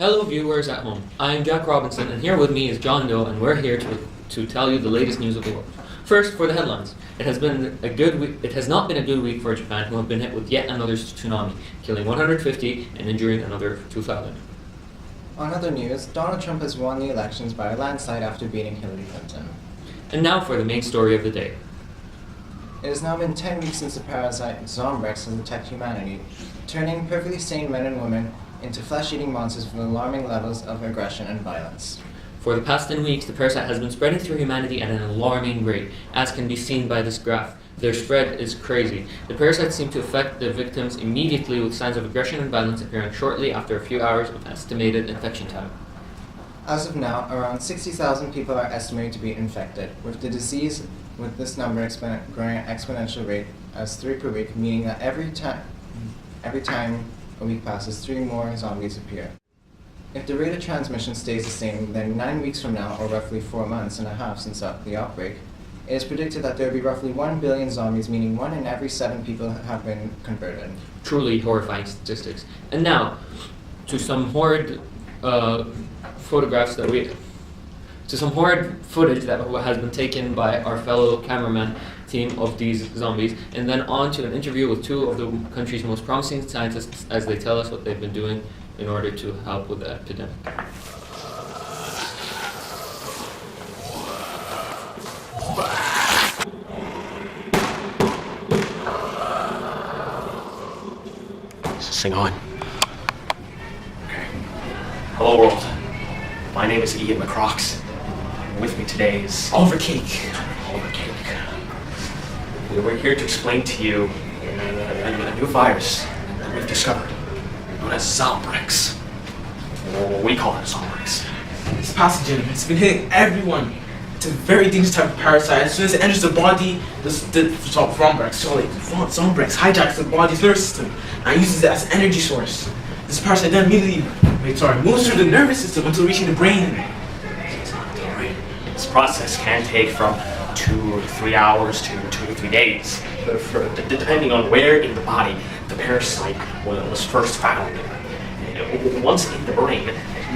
Hello viewers at home, I am Jack Robinson and here with me is John Doe and we're here to tell you the latest news of the world. First, for the headlines. It has not been a good week for Japan, who have been hit with yet another tsunami, killing 150 and injuring another 2,000. On other news, Donald Trump has won the elections by a landslide after beating Hillary Clinton. And now for the main story of the day. It has now been 10 weeks since the parasite ZOMBREX has attacked humanity, turning perfectly sane men and women into flesh-eating monsters with alarming levels of aggression and violence. For the past 10 weeks, the parasite has been spreading through humanity at an alarming rate, as can be seen by this graph. Their spread is crazy. The parasites seem to affect the victims immediately, with signs of aggression and violence appearing shortly after a few hours of estimated infection time. As of now, around 60,000 people are estimated to be infected, with the disease with this number growing at an exponential rate as 3 per week, meaning that every time a week passes, 3 more zombies appear. If the rate of transmission stays the same, then 9 weeks from now, or roughly 4 months and a half since the outbreak, it is predicted that there will be roughly 1 billion zombies, meaning 1 in every 7 people have been converted. Truly horrifying statistics. And now, to some horrid footage that has been taken by our fellow cameraman team of these zombies, and then on to an interview with 2 of the country's most promising scientists as they tell us what they've been doing in order to help with the epidemic. Is this thing on? Okay. Hello world. My name is Ian McCrox. And with me today is Oliver Cake. We're here to explain to you a new virus that we've discovered, known as ZOMBREX. Or we call it ZOMBREX. This pathogen, it's been hitting everyone. It's a very dangerous type of parasite. As soon as it enters the body, ZOMBREX hijacks the body's nervous system and uses it as an energy source. This parasite then immediately moves through the nervous system until reaching the brain. This process can take from 2 to 3 hours to 2 to 3 days, depending on where in the body the parasite was first found. Once in the brain,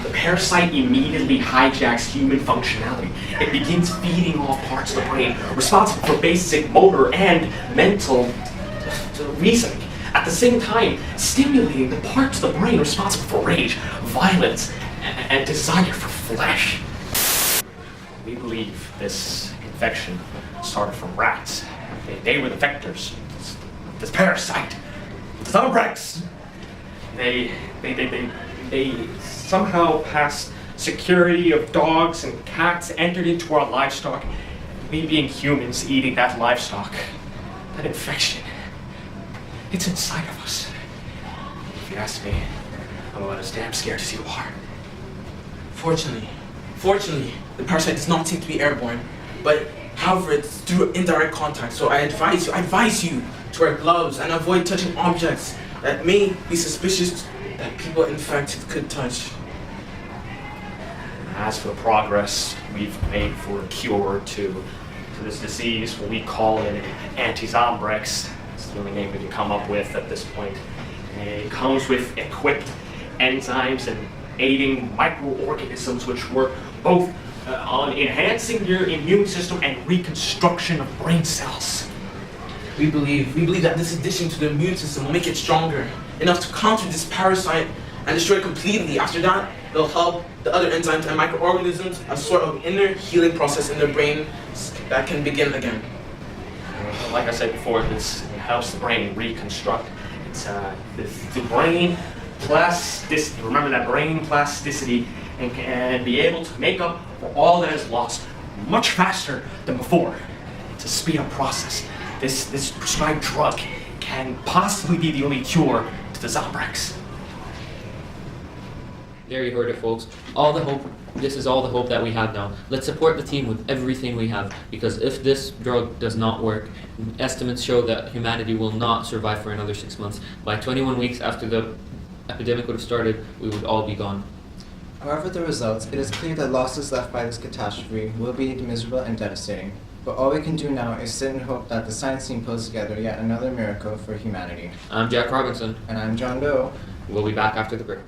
the parasite immediately hijacks human functionality. It begins feeding off parts of the brain responsible for basic motor and mental reasoning. At the same time, stimulating the parts of the brain responsible for rage, violence, and desire for flesh. We believe this infection started from rats. They were the vectors. This parasite, ZOMBREX. They somehow passed security of dogs and cats, entered into our livestock. We being humans eating that livestock, that infection, it's inside of us. If you ask me, I'm about as damn scared as you are. Fortunately, the parasite does not seem to be airborne, but however, it's through indirect contact. So I advise you to wear gloves and avoid touching objects that may be suspicious that people infected could touch. As for the progress we've made for a cure to this disease, we call it anti-ZOMBREX. It's the only name we can come up with at this point. It comes with equipped enzymes and aiding microorganisms which work both on enhancing your immune system and reconstruction of brain cells. We believe that this addition to the immune system will make it stronger, enough to counter this parasite and destroy it completely. After that, it'll help the other enzymes and microorganisms, a sort of inner healing process in the brain that can begin again. Like I said before, this helps the brain reconstruct. It's the brain plasticity. Remember that brain plasticity, and be able to make up for all that is lost much faster than before. It's a speed up process. This prescribed drug can possibly be the only cure to the ZOMBREX. There you heard it, folks. This is all the hope that we have now. Let's support the team with everything we have, because if this drug does not work, estimates show that humanity will not survive for another 6 months. By 21 weeks after the epidemic would have started, we would all be gone. However the results, it is clear that losses left by this catastrophe will be miserable and devastating. But all we can do now is sit and hope that the science team pulls together yet another miracle for humanity. I'm Jack Robinson. And I'm John Doe. We'll be back after the break.